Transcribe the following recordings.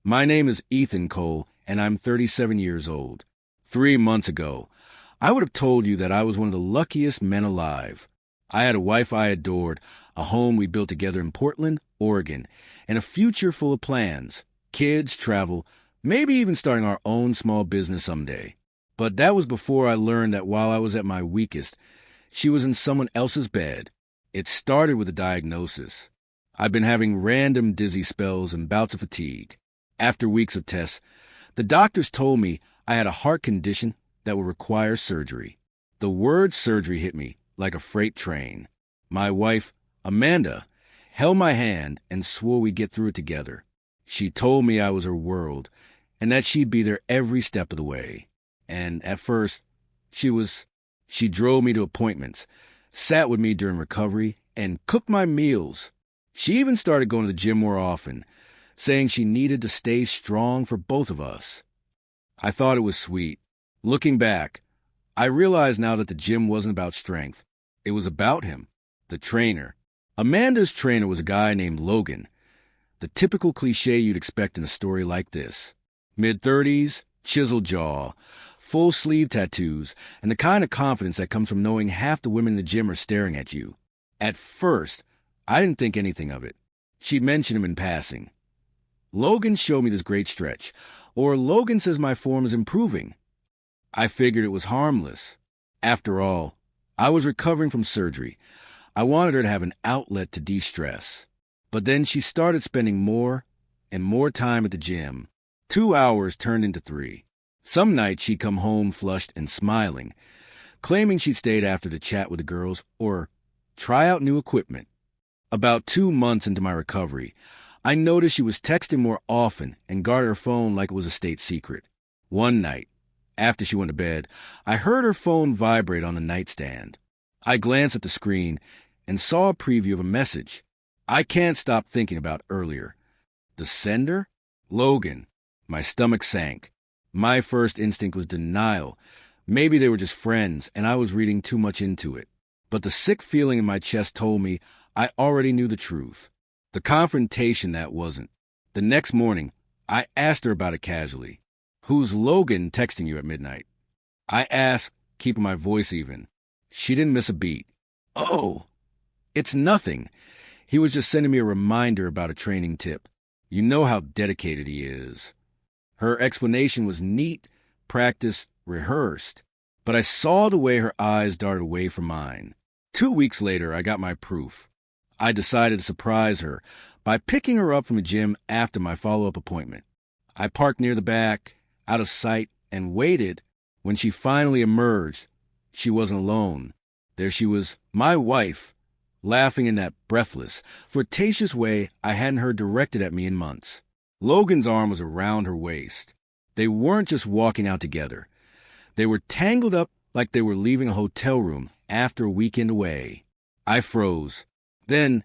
My name is Ethan Cole, and I'm 37 years old. 3 months ago, I would have told you that I was one of the luckiest men alive. I had a wife I adored, a home we built together in Portland, Oregon, and a future full of plans, kids, travel, maybe even starting our own small business someday. But that was before I learned that while I was at my weakest, she was in someone else's bed. It started with a diagnosis. I've been having random dizzy spells and bouts of fatigue. After weeks of tests, the doctors told me I had a heart condition that would require surgery. The word surgery hit me like a freight train. My wife, Amanda, held my hand and swore we'd get through it together. She told me I was her world and that she'd be there every step of the way. And at first, she drove me to appointments, sat with me during recovery, and cooked my meals. She even started going to the gym more often, saying she needed to stay strong for both of us. I thought it was sweet. Looking back, I realize now that the gym wasn't about strength. It was about him, the trainer. Amanda's trainer was a guy named Logan, the typical cliche you'd expect in a story like this. Mid-30s, chiseled jaw, full sleeve tattoos, and the kind of confidence that comes from knowing half the women in the gym are staring at you. At first, I didn't think anything of it. She mentioned him in passing. Logan showed me this great stretch, or Logan says my form is improving. I figured it was harmless. After all, I was recovering from surgery. I wanted her to have an outlet to de-stress. But then she started spending more and more time at the gym. 2 hours turned into 3. Some nights she'd come home flushed and smiling, claiming she'd stayed after to chat with the girls or try out new equipment. About 2 months into my recovery, I noticed she was texting more often and guarded her phone like it was a state secret. One night, after she went to bed, I heard her phone vibrate on the nightstand. I glanced at the screen and saw a preview of a message I can't stop thinking about earlier. The sender? Logan. My stomach sank. My first instinct was denial. Maybe they were just friends and I was reading too much into it. But the sick feeling in my chest told me I already knew the truth. The confrontation that wasn't. The next morning, I asked her about it casually. "Who's Logan texting you at midnight?" I asked, keeping my voice even. She didn't miss a beat. "Oh, it's nothing. He was just sending me a reminder about a training tip. You know how dedicated he is." Her explanation was neat, practiced, rehearsed. But I saw the way her eyes darted away from mine. 2 weeks later, I got my proof. I decided to surprise her by picking her up from the gym after my follow-up appointment. I parked near the back, out of sight, and waited. When she finally emerged, she wasn't alone. There she was, my wife, laughing in that breathless, flirtatious way I hadn't heard directed at me in months. Logan's arm was around her waist. They weren't just walking out together. They were tangled up like they were leaving a hotel room after a weekend away. I froze. Then,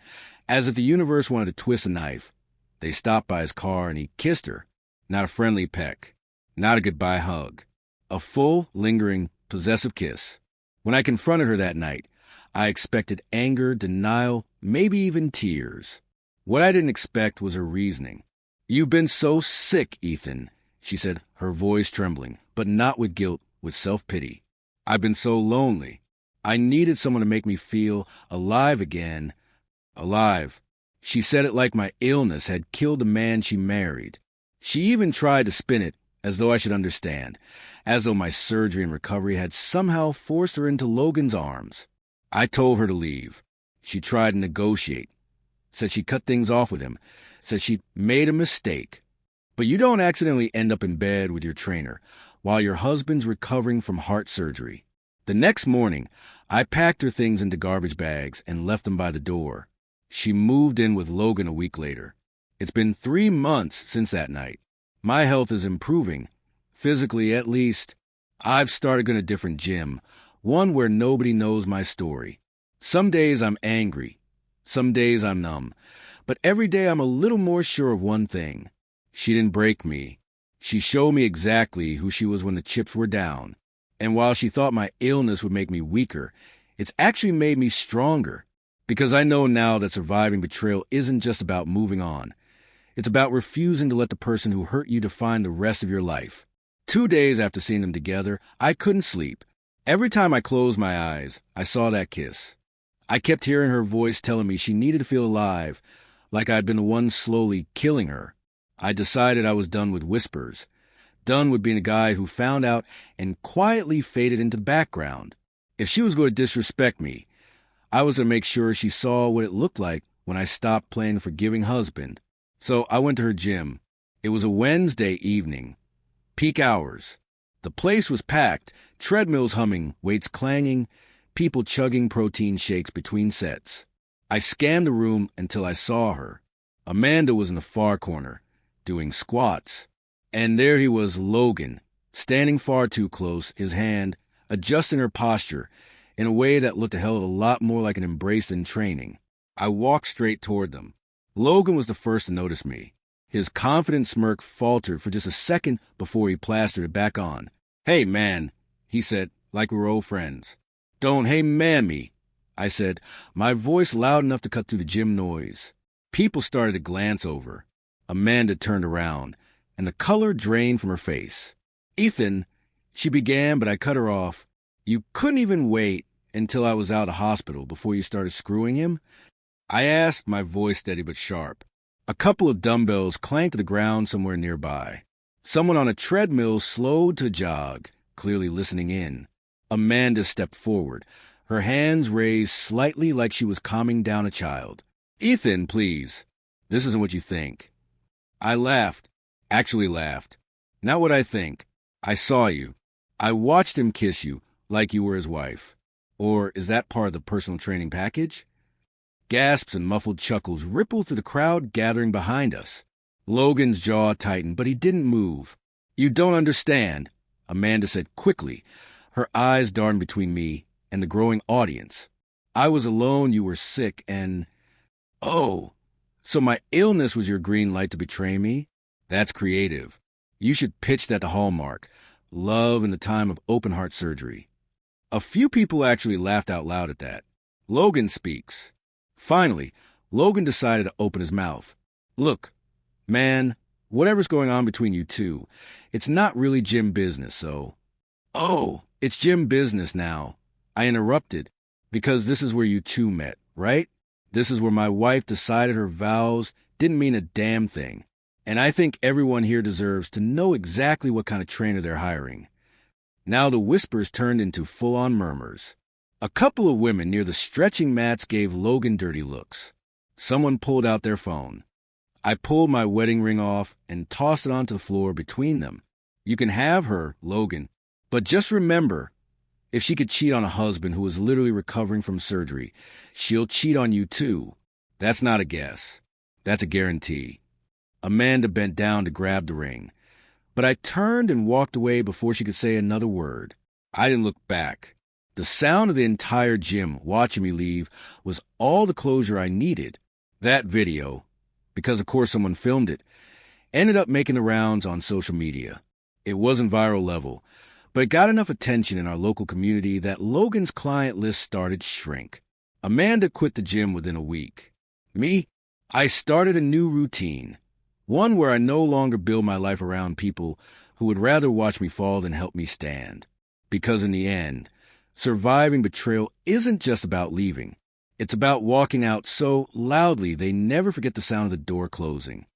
as if the universe wanted to twist a knife, they stopped by his car and he kissed her. Not a friendly peck. Not a goodbye hug. A full, lingering, possessive kiss. When I confronted her that night, I expected anger, denial, maybe even tears. What I didn't expect was her reasoning. "You've been so sick, Ethan," she said, her voice trembling, but not with guilt, with self-pity. "I've been so lonely. I needed someone to make me feel alive again." Alive. She said it like my illness had killed the man she married. She even tried to spin it as though I should understand, as though my surgery and recovery had somehow forced her into Logan's arms. I told her to leave. She tried to negotiate, said she'd cut things off with him, said she'd made a mistake. But you don't accidentally end up in bed with your trainer while your husband's recovering from heart surgery. The next morning, I packed her things into garbage bags and left them by the door. She moved in with Logan a week later. It's been 3 months since that night. My health is improving. Physically, at least. I've started going to a different gym, one where nobody knows my story. Some days I'm angry. Some days I'm numb. But every day I'm a little more sure of one thing. She didn't break me. She showed me exactly who she was when the chips were down. And while she thought my illness would make me weaker, it's actually made me stronger. Because I know now that surviving betrayal isn't just about moving on. It's about refusing to let the person who hurt you define the rest of your life. 2 days after seeing them together, I couldn't sleep. Every time I closed my eyes, I saw that kiss. I kept hearing her voice telling me she needed to feel alive, like I'd been the one slowly killing her. I decided I was done with whispers, done with being a guy who found out and quietly faded into the background. If she was going to disrespect me, I was going to make sure she saw what it looked like when I stopped playing the forgiving husband. So I went to her gym. It was a Wednesday evening. Peak hours. The place was packed, treadmills humming, weights clanging, people chugging protein shakes between sets. I scanned the room until I saw her. Amanda was in the far corner, doing squats. And there he was, Logan, standing far too close, his hand adjusting her posture in a way that looked a hell of a lot more like an embrace than training. I walked straight toward them. Logan was the first to notice me. His confident smirk faltered for just a second before he plastered it back on. "Hey, man," he said, like we were old friends. "Don't hey man me," I said, my voice loud enough to cut through the gym noise. People started to glance over. Amanda turned around, and the color drained from her face. "Ethan," she began, but I cut her off. "You couldn't even wait until I was out of hospital before you started screwing him?" I asked, my voice steady but sharp. A couple of dumbbells clanked to the ground somewhere nearby. Someone on a treadmill slowed to jog, clearly listening in. Amanda stepped forward, her hands raised slightly like she was calming down a child. "Ethan, please. This isn't what you think." I laughed. Actually laughed. Not what I think. I saw you. I watched him kiss you like you were his wife. Or is that part of the personal training package? Gasps and muffled chuckles rippled through the crowd gathering behind us. Logan's jaw tightened, but he didn't move. "You don't understand," Amanda said quickly, her eyes darting between me and the growing audience. "I was alone, you were sick, and... Oh, so my illness was your green light to betray me? That's creative. You should pitch that to Hallmark. Love in the time of open-heart surgery." A few people actually laughed out loud at that. Logan speaks. Finally, Logan decided to open his mouth. "Look, man, whatever's going on between you two, it's not really gym business, so..." "Oh, it's gym business now," I interrupted, "because this is where you two met, right? This is where my wife decided her vows didn't mean a damn thing. And I think everyone here deserves to know exactly what kind of trainer they're hiring." Now the whispers turned into full-on murmurs. A couple of women near the stretching mats gave Logan dirty looks. Someone pulled out their phone. I pulled my wedding ring off and tossed it onto the floor between them. "You can have her, Logan, but just remember, if she could cheat on a husband who is literally recovering from surgery, she'll cheat on you too. That's not a guess. That's a guarantee." Amanda bent down to grab the ring, but I turned and walked away before she could say another word. I didn't look back. The sound of the entire gym watching me leave was all the closure I needed. That video, because of course someone filmed it, ended up making the rounds on social media. It wasn't viral level, but it got enough attention in our local community that Logan's client list started to shrink. Amanda quit the gym within a week. Me, I started a new routine, one where I no longer build my life around people who would rather watch me fall than help me stand. Because in the end, surviving betrayal isn't just about leaving. It's about walking out so loudly they never forget the sound of the door closing.